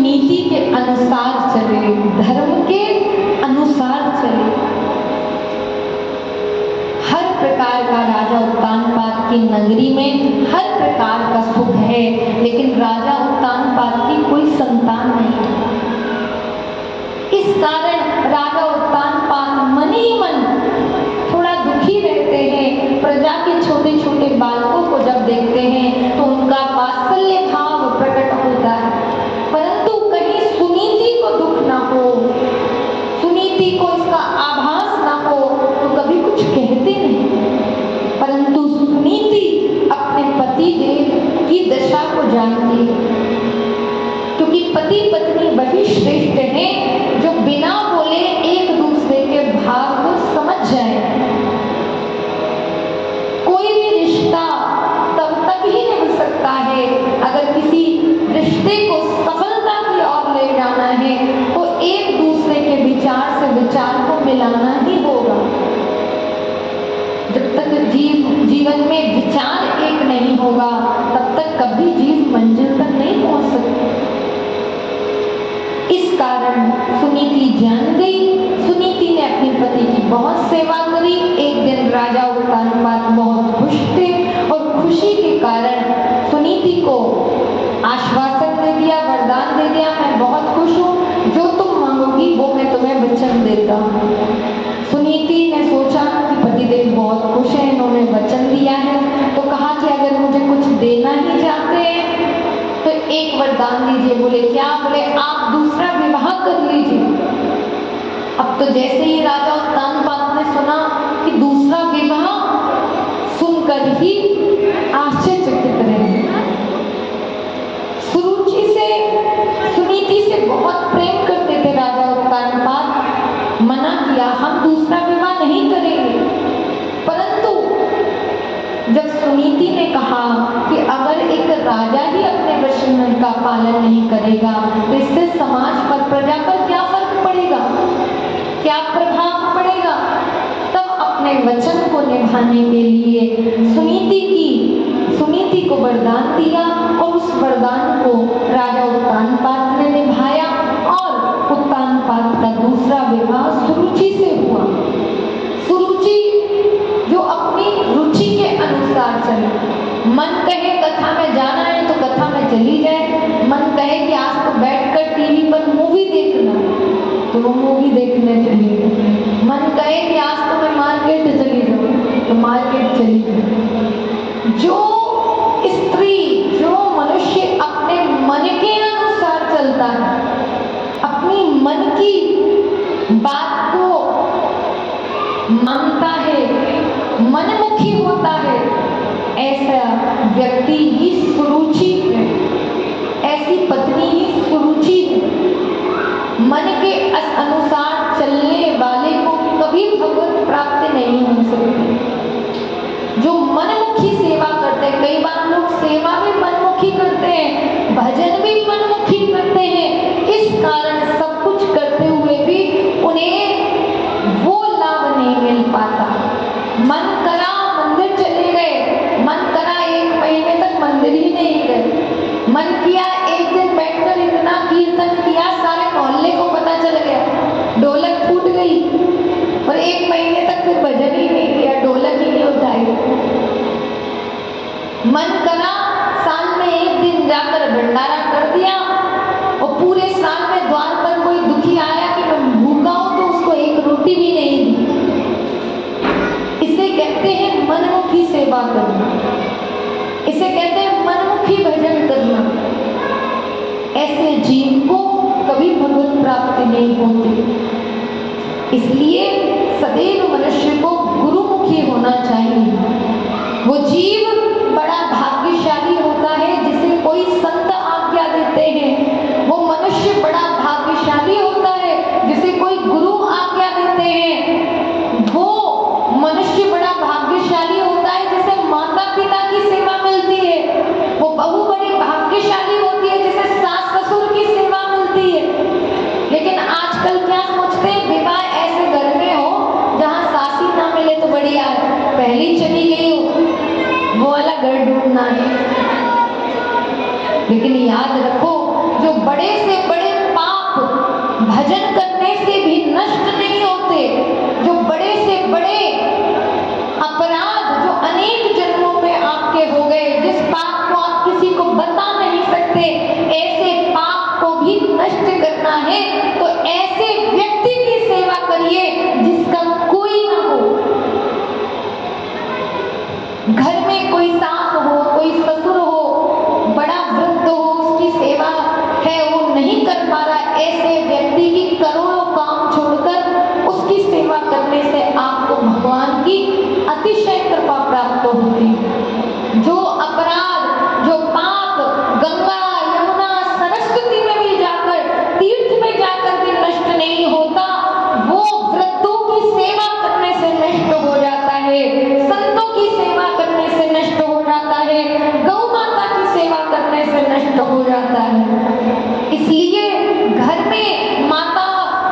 नीति के अनुसार चले, धर्म के अनुसार चले। हर प्रकार का राजा उत्तानपाद की नगरी में हर प्रकार का सुख है, लेकिन राजा उत्तानपाद की कोई संतान नहीं है। इस कारण राजा उत्तानपाद मन ही मन थोड़ा दुखी रहते हैं। प्रजा के छोटे छोटे बालकों को जब देखते हैं तो उनका वात्सल्य भाव प्रकट होता है, परंतु कहीं सुनीति को दुख ना हो, सुनीति को इसका आभास ना हो तो कभी कुछ कहते नहीं। परंतु सुनीति अपने पति देव की दशा को जानती है, क्योंकि पति पत्नी वही श्रेष्ठ हैं जो बिना बोले एक दूसरे के भाव को समझ जाए। कोई भी रिश्ता तब तक ही निभ सकता है अगर किसी रिश्ते को सफलता की ओर ले जाना है तो एक दूसरे के विचार से विचार को मिलाना ही होगा। जब तक जीवन में विचार एक नहीं होगा तब तक कभी जीव मंजिल तक नहीं पहुंच सकते। इस कारण सुनीति जान गई। सुनीति ने अपने पति की बहुत सेवा करी। एक दिन राजा उत्तानपाद बहुत खुश थे और खुशी के कारण सुनीति को आश्वासन दे दिया, वरदान दे दिया, मैं बहुत खुश हूँ, जो तुम मांगोगी वो मैं तुम्हें वचन देता हूँ। सुनीति ने सोचा कि पतिदेव बहुत खुश हैं, इन्होंने वचन दिया है, तो कहा कि अगर मुझे कुछ देना ही चाहते हैं तो एक वरदान दीजिए। बोले क्या? बोले आप दूसरा विवाह कर लीजिए। अब तो जैसे ही राजा उत्तानपाद ने सुना कि दूसरा विवाह, सुनकर ही आश्चर्यचकित रहे। सुरुचि से, सुनीति से बहुत प्रेम करते थे राजा उत्तानपाद। मना किया, हम दूसरा विवाह नहीं करेंगे। परंतु जब सुनीति ने कहा कि अगर एक राजा ही अपने वचन का पालन नहीं करेगा तो इससे समाज पर, प्रजा पर क्या फर्क पड़ेगा, क्या प्रभाव पड़ेगा, तब अपने वचन को निभाने के लिए सुनीति को वरदान दिया और उस वरदान को राजा उत्तानपाद ने निभाया और उत्तानपाद का दूसरा विवाह सुरुचि से हुआ। सुरुचि जो अपनी रुचि के अनुसार चले। मन कहे कथा में जाना है तो कथा में चली जाए, मन कहे कि आज तो बैठकर टीवी पर मूवी देखना तो वो मूवी देखने चली जाए, मन कहे कि आज तो मैं मार्केट चली जाऊँ तो मार्केट चली जाए। जो स्त्री, जो मनुष्य अपने मन के अनुसार चलता है, अपनी मन की बात को मानता है, मनमुखी होता है, ऐसा व्यक्ति ही सुरुचि है, ऐसी पत्नी ही सुरुचि है। मन के अनुसार चलने वाले को कभी भगवत प्राप्ति नहीं हो सकती। जो मनमुखी सेवा करते हैं, कई बार लोग सेवा भी मनमुखी करते हैं, भजन भी मनमुखी करते हैं, इस कारण सब कुछ करते हुए भी उन्हें वो लाभ नहीं मिल पाता। मन करा मंदिर चले गए, मन करा एक महीने तक मंदिर ही नहीं गए, मन किया एक दिन बैठकर इतना कीर्तन किया सारे मोहल्ले को पता चल गया, ढोलक फूट गई, और एक महीने तक फिर भजन ही नहीं किया, ढोलक ही नहीं उठाई। मन करा साल में एक दिन जाकर भंडारा कर दिया और पूरे साल में द्वार पर कोई दुखी आया कि मैं भूखा हूं तो उसको एक रोटी भी नहीं दी। इसे कहते हैं मनमुखी सेवा करना, इसे कहते हैं मनमुखी भजन करना। ऐसे जीव को कभी भगवत प्राप्ति नहीं होती। इसलिए सदैव मनुष्य को गुरुमुखी होना चाहिए। वो जीव बड़ा भाग्यशाली होता है जिसे कोई संत आज्ञा देते हैं, वो मनुष्य बड़ा भाग्यशाली होता है जिसे कोई गुरु आज्ञा देते हैं, वो मनुष्य बड़ा भाग्यशाली होता है जिसे माता पिता की सेवा मिलती है, वो बहू बड़ी भाग्यशाली होती है जिसे सास ससुर की सेवा मिलती है। लेकिन आजकल क्या सोचते हैं, विवाह ऐसे घर में हो जहाँ सासी ना मिले तो बढ़िया है, पहली चली गई हो वो वाला घर ढूंढना है। लेकिन याद रखो, जो बड़े से बड़े पाप भजन करने से भी नष्ट नहीं होते, जो बड़े से बड़े अपराध जो अनेक जन्मों में आपके हो गए, जिस पाप को आप किसी को बता नहीं सकते, ऐसे पाप को भी नष्ट करना है तो ऐसे व्यक्ति की सेवा करिए जिसका कोई ना हो। घर में कोई सास हो, कोई ससुर हो, बड़ा वृद्ध हो, उसकी सेवा है वो नहीं कर पा रहा, ऐसे व्यक्ति की करोड़ों काम छोड़कर उसकी सेवा करने से आपको भगवान की अतिशय कृपा प्राप्त होती है। जो अपराध, जो पाप गंगा यमुना सरस्वती में भी जाकर, तीर्थ में जाकर भी नष्ट नहीं होता, वो वृद्धों की सेवा करने से नष्ट हो जाता है, संतों की सेवा करने से नष्ट हो जाता है, गौ माता की सेवा करने से नष्ट हो जाता है। इसलिए घर में माता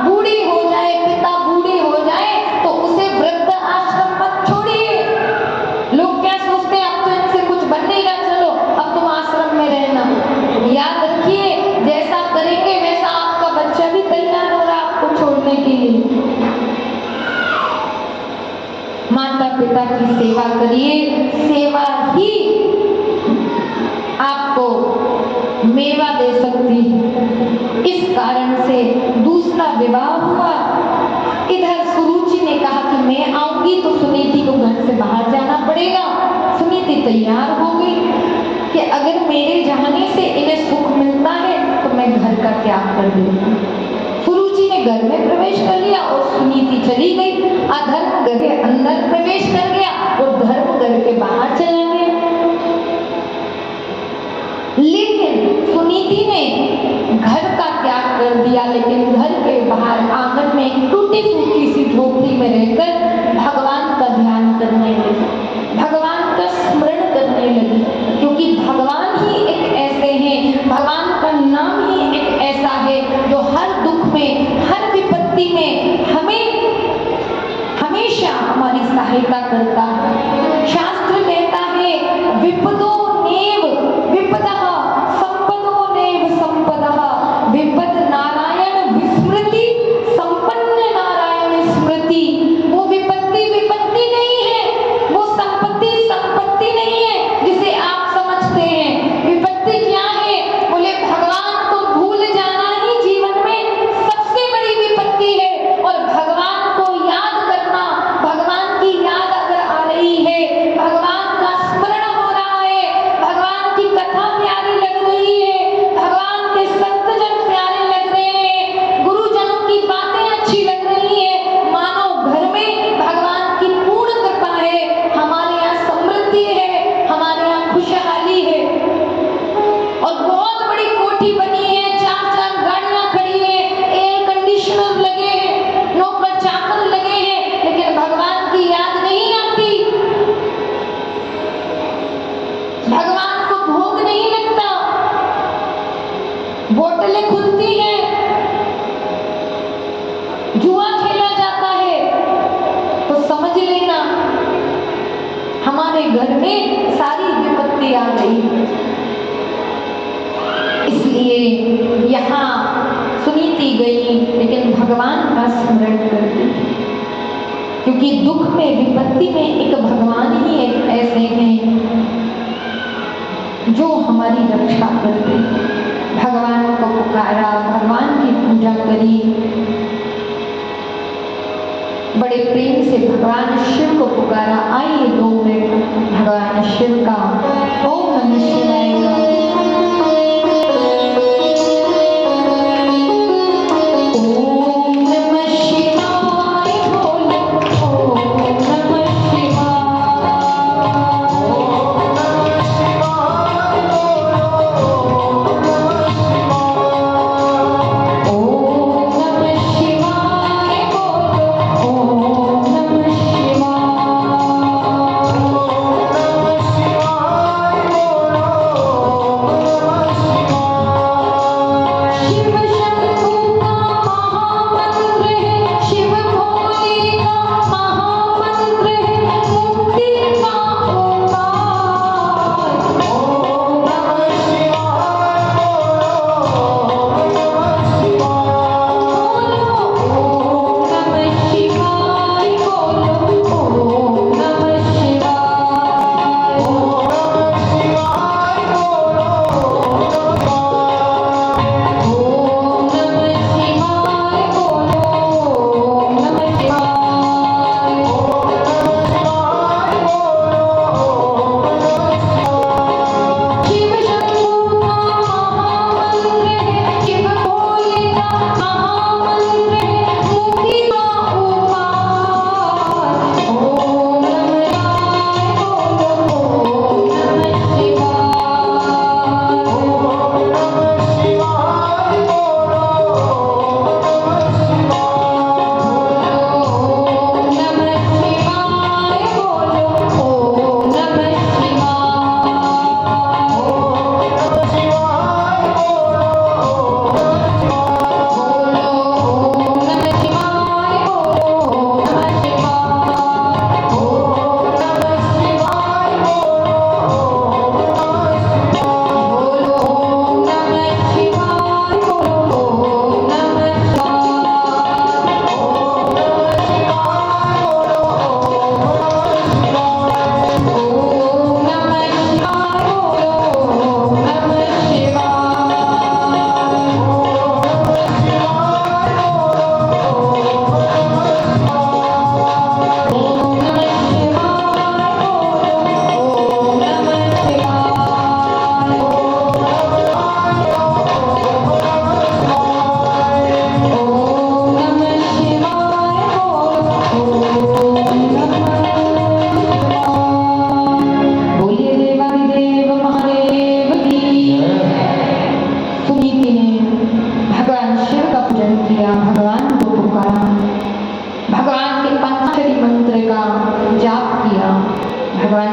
बूढ़ी हो जाए, पिता बूढ़े हो जाए तो उसे वृद्ध आश्रम मत छोड़िए। लोग क्या सोचते हैं, अब तो इनसे कुछ बनेगा, चलो अब तुम आश्रम में रहना। याद रखिए, जैसा करेंगे वैसा आपका बच्चा भी तैयार हो रहा आपको छोड़ने के लिए। माता पिता की सेवा करिए, सेवा ही आपको मेवा दे सकती है। इस कारण से दूसरा विवाह हुआ। इधर सुरुचि ने कहा कि मैं आऊंगी तो सुनीति को घर से बाहर जाना पड़ेगा। सुनीति तैयार हो गई कि अगर मेरे जाने से इन्हें सुख मिलता है तो मैं घर का त्याग कर दूंगी। सुरुचि ने घर में प्रवेश कर लिया और सुनीति चली गई। अधर्म घर के अंदर प्रवेश कर गया और धर्म घर के बाहर चला गया। लेकिन सुनीति ने घर का त्याग कर दिया, लेकिन घर के बाहर आंगन में एक टूटी फूटी सी झोपड़ी में रहकर भगवान का ध्यान करने लगी, भगवान का स्मरण करने लगी। क्योंकि भगवान ही एक ऐसे हैं, भगवान का नाम ही एक ऐसा है जो हर दुख में, हर विपत्ति में हमें हमेशा हमारी सहायता करता है। शास्त्र कहता है, विपदो नेव विपदः संपदो नेव संपदः, विपद नारायण विस्मृति संपन्न नारायण स्मृति। वो विपत्ति विपत्ति नहीं है, वो संपत्ति संपत्ति नहीं है जिसे आप समझते हैं। विपत्ति क्या है? बोले भगवान को भूल जाना ही जीवन में सबसे बड़ी विपत्ति है। और भगवान को याद करना, भगवान की याद अगर आ रही है, भगवान का स्मरण हो रहा है, भगवान की कथा प्यारी लग रही है, भगवान के संतजन प्यारे लग रहे हैं, गुरुजनों की बातें अच्छी लग रही है, मानो घर में भगवान की पूर्ण कृपा है, हमारे यहाँ समृद्धि है, हमारे यहाँ खुशहाली है। और बहुत बड़ी कोठी बनी है, 4-4 गाड़ियां खड़ी है, एयर कंडीशनर लगे हैं, नौकर चाकर लगे हैं, लेकिन भगवान की याद नहीं आती, भगवान को भोग नहीं लगता, बोतलें खुलती हैं, जुआ खेला जाता है, तो समझ लेना हमारे घर में सारी विपत्ति आ गई। इसलिए यहाँ सुनीति गई लेकिन भगवान का स्मरण करती, क्योंकि दुख में, विपत्ति में एक भगवान ही एक ऐसे हैं जो हमारी रक्षा करते। भगवान को पुकारा, भगवान की पूजा करी, बड़े प्रेम से भगवान शिव को पुकारा। आइए 2 मिनट भगवान शिव का ओम नमः शिवाय Namaः Shivaya.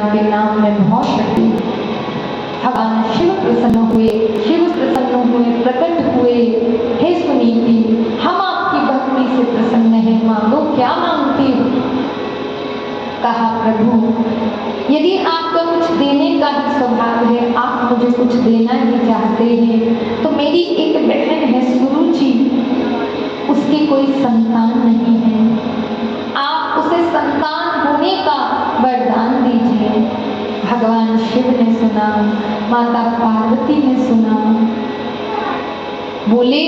के नाम में बहुत शक्ति है। भगवान शिव प्रसन्न हुए, प्रकट हुए। हे सुनीति, हम आपकी भक्ति से प्रसन्न हैं, मांगो क्या मांगती हो। कहा प्रभु, यदि आपका कुछ देने का ही स्वभाव है, आप मुझे कुछ देना ही चाहते हैं, तो मेरी एक बहन है सुरुचि, उसकी कोई संतान नहीं है, आप उसे संतान होने का वरदान दीजिए। भगवान शिव ने सुना, माता पार्वती ने सुना, बोले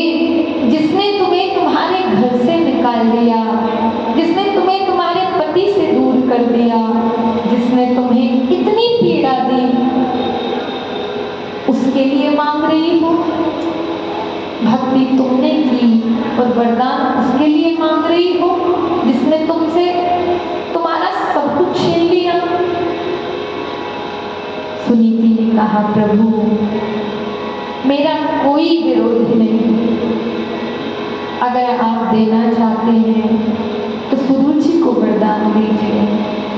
जिसने तुम्हें तुम्हारे घर से निकाल दिया, जिसने तुम्हें तुम्हारे पति से दूर कर दिया, जिसने तुम्हें इतनी पीड़ा दी, उसके लिए मांग रही हो। भक्ति तुमने की और वरदान उसके लिए मांग रही हो जिसने तुमसे तुम्हारा सब कुछ छीन लिया। सुनीति ने कहा, प्रभु मेरा कोई विरोध नहीं, अगर आप देना चाहते हैं तो सुरुचि को वरदान दीजिए।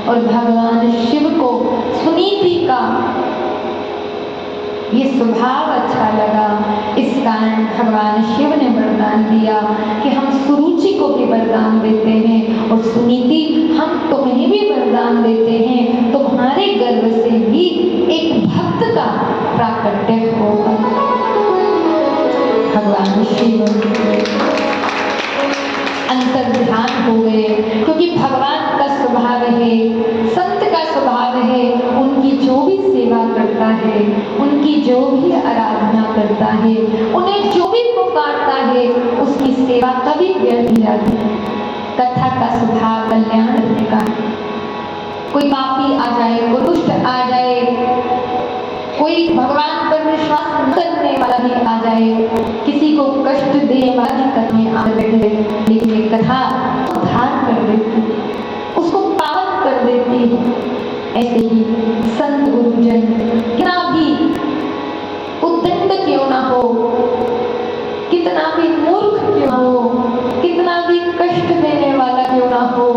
और भगवान शिव को सुनीति का ये स्वभाव अच्छा लगा, इस कारण भगवान शिव ने वरदान दिया कि हम सुरुचि को भी वरदान देते हैं और सुनीति हम तुम्हें भी वरदान देते हैं, तुम्हारे गर्भ से भी एक भक्त का प्राकट्य होगा। भगवान शिव अंतर ध्यान हो गए, क्योंकि भगवान का स्वभाव है, संत का स्वभाव है, उनकी जो भी सेवा करता है, उनकी जो भी आराधना करता है, उन्हें जो भी पुकारता है, उसकी सेवा कभी व्यर्थ नहीं जाती। कथा का स्वभाव कल्याण का, कोई पापी आ जाए, कोई दुष्ट आ जाए, कोई भगवान पर विश्वास न करने वाला भी आ जाए, किसी को कष्ट देने वाली कथाएं आ बैठे, लेकिन ये कथा उद्धार कर देती, उसको पावन कर देती है। ऐसे ही संत गुरुजन कितना भी उद्दंड क्यों ना हो, कितना भी मूर्ख क्यों हो, कितना भी कष्ट देने वाला क्यों ना हो,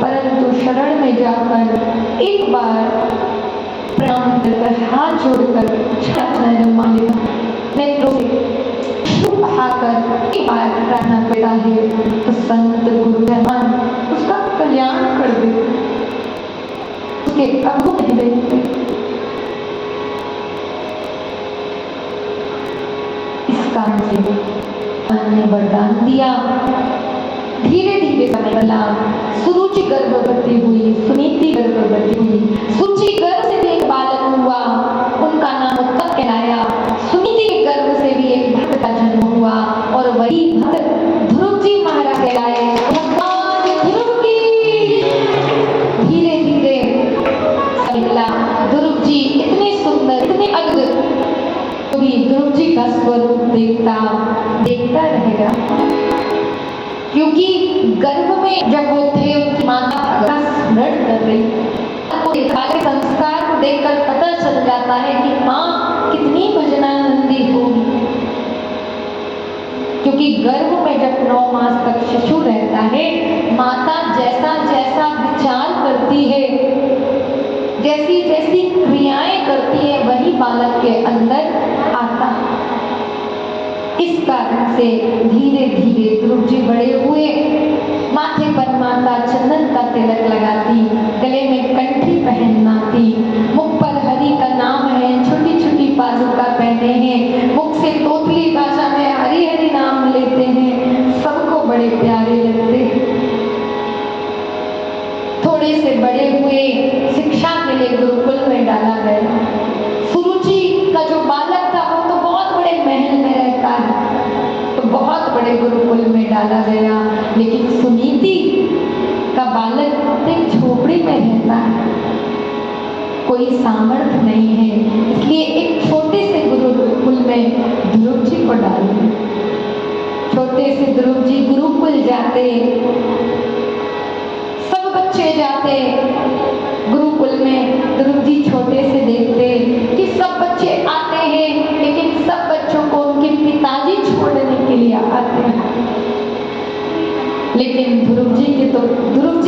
परंतु शरण में जाकर एक बार प्रणाम कर हाथ जोड़कर नेत्रों से बहाकर एक बार प्रार्थना करता है तो संत गुरुजन उसका कल्याण कर देते, उसके अभुक नहीं देखते। इस कारण से ने वरदान दिया। धीरे धीरे समय बदला, सुरुचि गर्भवती हुई, सुनीति गर्भवती हुई, सुरुचि गर्भ से भी एक बालक हुआ, उनका नाम उत्तम कहलाया। सुनीति के गर्भ से भी एक भक्त का जन्म हुआ और वही भक्त ध्रुव जी महाराज कहलाए। भगवान ध्रुव की धीरे धीरे निकला। ध्रुव जी इतने सुंदर, इतने अद्भुत, भी ध्रुव जी का स्वरूप देखता रहेगा, क्योंकि गर्भ में जब वो थे उनकी माता स्मरण कर रही, संस्कार को देखकर पता चल जाता है कि माँ कितनी भजनानंदी होगी, क्योंकि गर्भ में जब 9 मास तक शिशु रहता है, माता जैसा जैसा विचार करती है, जैसी जैसी क्रियाएं करती है, वही बालक के अंदर आता है। इस कारण से धीरे धीरे ध्रुव जी बड़े हुए। माथे पर माता चंदन का तिलक लगाती, गले में कंठी पहनाती, मुख पर हरि का नाम है, छोटी छोटी पादुका पहने हैं, मुख से तोतली भाषा में हरि हरि नाम लेते हैं, सबको बड़े प्यारे लगते हैं। थोड़े से बड़े हुए, शिक्षा के लिए गुरुकुल में डाला गया। सुरुचि का जो बालक था वो तो बहुत बड़े महल में रहता है, तो बहुत बड़े गुरुकुल में डाला गया, लेकिन सुनीति का बालक एक झोपड़ी में रहता है, कोई सामर्थ्य नहीं है, इसलिए एक छोटे से गुरुकुल में ध्रुव जी को डाल दिया। छोटे से ध्रुव जी गुरुकुल जाते, सब बच्चे जाते गुरुकुल में, ध्रुव जी छोटे से देखते कि सब बच्चे आते हैं, लेकिन सब बच्चों को उनके पिताजी छोड़ने के लिए आते हैं, लेकिन ध्रुव जी के तो ध्रुव